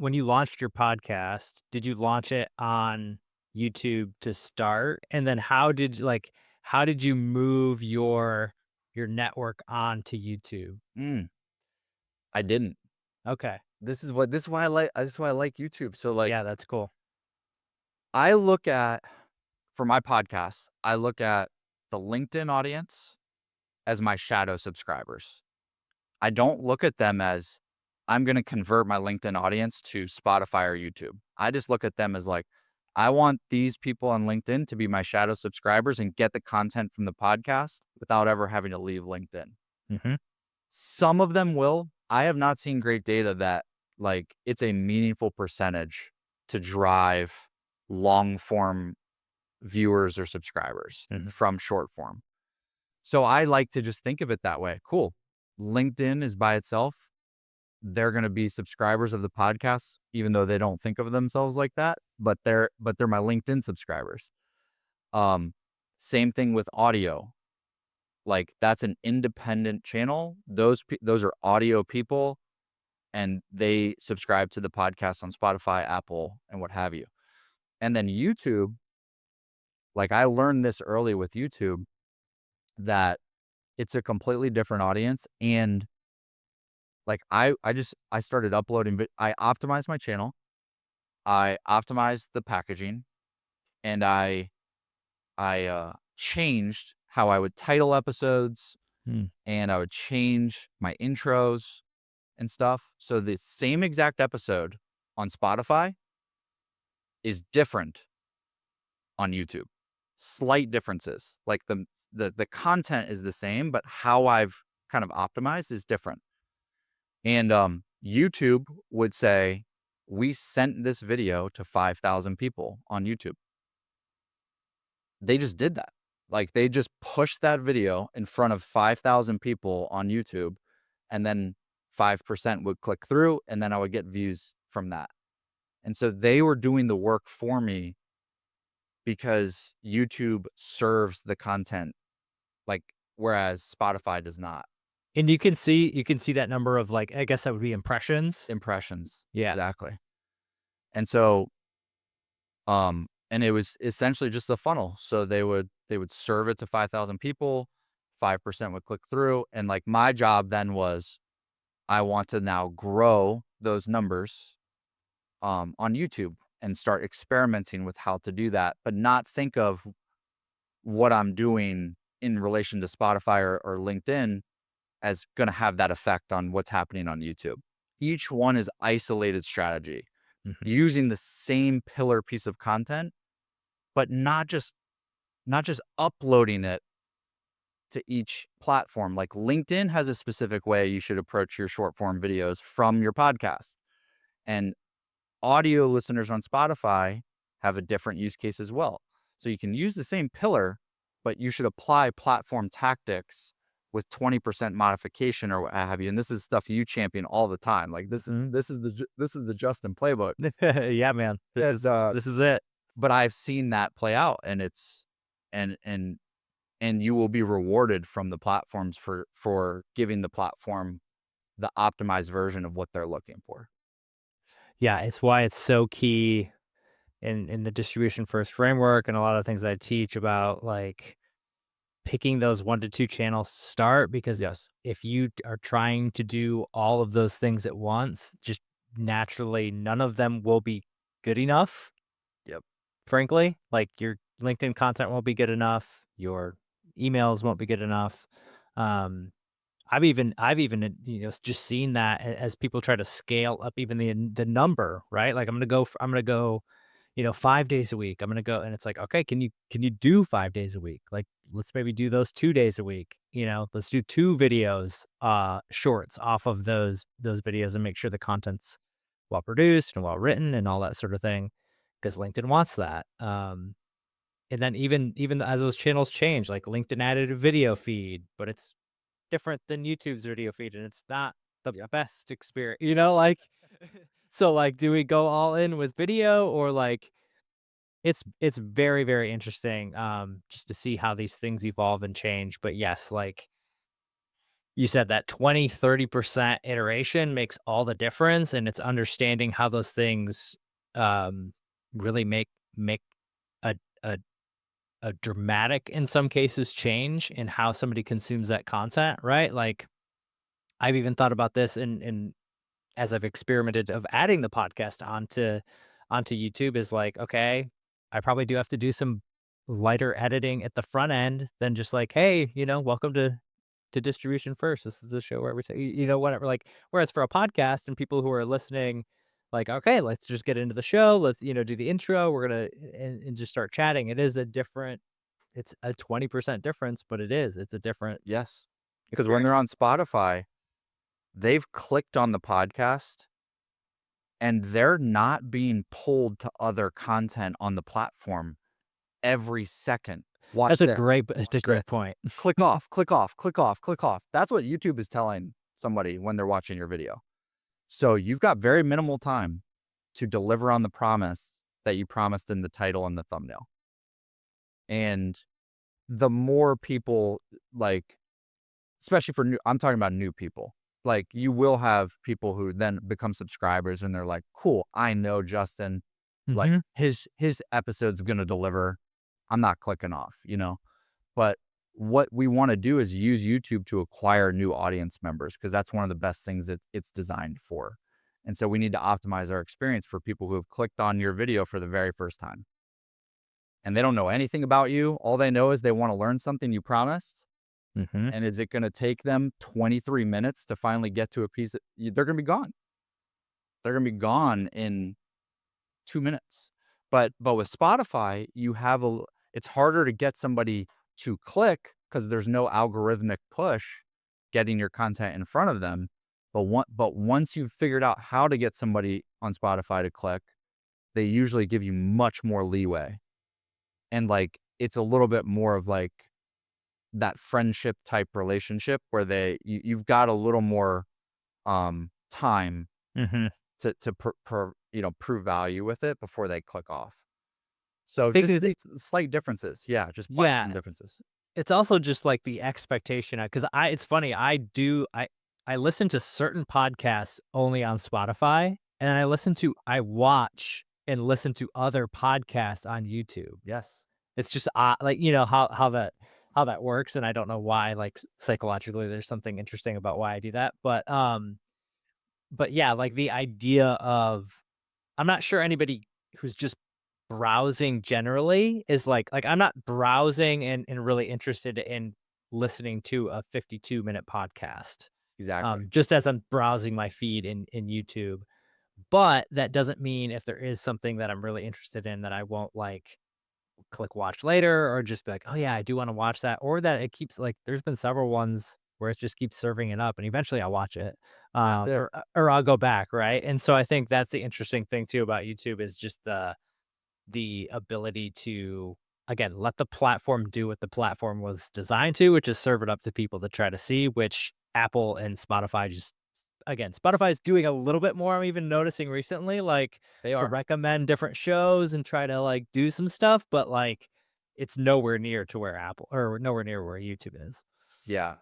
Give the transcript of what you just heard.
when you launched your podcast, did you launch it on YouTube to start? And then how did you move your network onto YouTube? Mm, I didn't. Okay. This is why I like YouTube. So, like, Yeah, that's cool. I look at for my podcast, I look at the LinkedIn audience as my shadow subscribers. I don't look at them as I'm gonna convert my LinkedIn audience to Spotify or YouTube. I just look at them as like, I want these people on LinkedIn to be my shadow subscribers and get the content from the podcast without ever having to leave LinkedIn. Mhm. Some of them will. I have not seen great data that, like, it's a meaningful percentage to drive long form viewers or subscribers Mhm. from short form. So I like to just think of it that way. Cool. LinkedIn is by itself. They're going to be subscribers of the podcast, even though they don't think of themselves like that. But they're my LinkedIn subscribers. Um, Same thing with audio. Like, that's an independent channel. Those are audio people, and they subscribe to the podcast on Spotify, Apple, and what have you. And then YouTube, like, I learned this early with YouTube that it's a completely different audience. And like, I started uploading, but I optimized my channel. I optimized the packaging, and I changed how I would title episodes, Mm. and I would change my intros and stuff. So the same exact episode on Spotify is different on YouTube. Slight differences. Like, the content is the same, but how I've kind of optimized is different. And YouTube would say, "We sent this video to 5,000 people on YouTube." They just did that. Like, they just pushed that video in front of 5,000 people on YouTube, and then 5% would click through, and then I would get views from that. And so they were doing the work for me because YouTube serves the content, like, whereas Spotify does not. And you can see that number of, like, I guess that would be impressions? Impressions, Yeah. exactly. And so, and it was essentially just a funnel. So they would serve it to 5,000 people, 5% would click through, and, like, my job then was, I want to now grow those numbers, on YouTube and start experimenting with how to do that, but not think of what I'm doing in relation to Spotify or LinkedIn as gonna have that effect on what's happening on YouTube. Each one is isolated strategy, Mhm. using the same pillar piece of content, but not just uploading it to each platform. Like, LinkedIn has a specific way you should approach your short form videos from your podcast. And audio listeners on Spotify have a different use case as well. So you can use the same pillar, but you should apply platform tactics with 20% modification or what have you. And this is stuff you champion all the time. Like, Mhm. this is the Justin playbook. Yeah, man. Is This is it. But I've seen that play out, and it's and and you will be rewarded from the platforms for giving the platform the optimized version of what they're looking for. Yeah, it's why it's so key in the distribution first framework and a lot of things I teach about, like, picking those 1 to 2 channels to start, because Yes. if you are trying to do all of those things at once, just naturally none of them will be good enough, Yep. frankly. Like, your LinkedIn content won't be good enough, your emails won't be good enough. Um, I've even, just seen that as people try to scale up even the number, right? Like, I'm gonna go, 5 days a week. I'm gonna go, and it's like, okay, can you do 5 days a week? Like, let's maybe do those 2 days a week. Let's do 2 videos, shorts off of those videos and make sure the content's well produced and well written and all that sort of thing, because LinkedIn wants that. And then even as those channels change, like, LinkedIn added a video feed, but it's different than YouTube's video feed, and it's not the Yep. best experience, like, so, like, do we go all in with video, or, like, it's very, very interesting, just to see how these things evolve and change. But yes, like, you said that 20-30% iteration makes all the difference, and it's understanding how those things, um, really make a a a dramatic, in some cases, change in how somebody consumes that content, right? Like, I've even thought about this in as I've experimented of adding the podcast onto YouTube is like, okay, I probably do have to do some lighter editing at the front end than just like, hey, welcome to distribution first. This is the show where we say, whatever. Like, whereas for a podcast and people who are listening, like, okay, let's just get into the show. Let's, do the intro. We're gonna and just start chatting. It's a 20% difference, but it's a different. Yes. Because when they're Experience. on Spotify, they've clicked on the podcast and they're not being pulled to other content on the platform every second. Watch this, It's a watch this. great point. Click off, click off, click off, click off. That's what YouTube is telling somebody when they're watching your video. So you've got very minimal time to deliver on the promise that you promised in the title and the thumbnail. And the more people, like, especially for I'm talking about new people. Like, you will have people who then become subscribers and they're like, "Cool, I know Justin, like Mhm. his episode's gonna deliver. I'm not clicking off." But what we wanna do is use YouTube to acquire new audience members because that's one of the best things that it's designed for. And so we need to optimize our experience for people who have clicked on your video for the very first time. And they don't know anything about you. All they know is they wanna learn something you promised. Mhm. And is it gonna take them 23 minutes to finally get to a piece of they're gonna be gone. They're gonna be gone in 2 minutes. But with Spotify, you have it's harder to get somebody to click because there's no algorithmic push getting your content in front of them. But once you've figured out how to get somebody on Spotify to click, they usually give you much more leeway. And, like, it's a little bit more of, like, that friendship type relationship where you've got a little more time Mhm. to prove value with it before they click off. So Think just that these slight differences. Yeah, just yeah, platform differences. it's also just like the expectation because it's funny, I listen to certain podcasts only on Spotify, and I watch and listen to other podcasts on YouTube. Yes. It's just, like, how that works, and I don't know why, like, psychologically, there's something interesting about why I do that, but yeah, like, the idea of I'm not sure anybody who's just browsing generally is I'm not browsing and really interested in listening to a 52-minute podcast, Exactly. just as I'm browsing my feed in YouTube, but that doesn't mean if there is something that I'm really interested in that I won't, click watch later or just be like, "Oh, yeah, I do wanna watch that," or that it keeps there's been several ones where it just keeps serving it up, and eventually I'll watch it, That's it. or I'll go back, right? And so I think that's the interesting thing too about YouTube is just the ability to, again, let the platform do what the platform was designed to, which is serve it up to people to try to see, which Apple and Spotify just again, Spotify is doing a little bit more. I'm even noticing recently, They to are. recommend different shows and try to do some stuff, but it's nowhere near to where Apple or nowhere near where YouTube is. Yeah.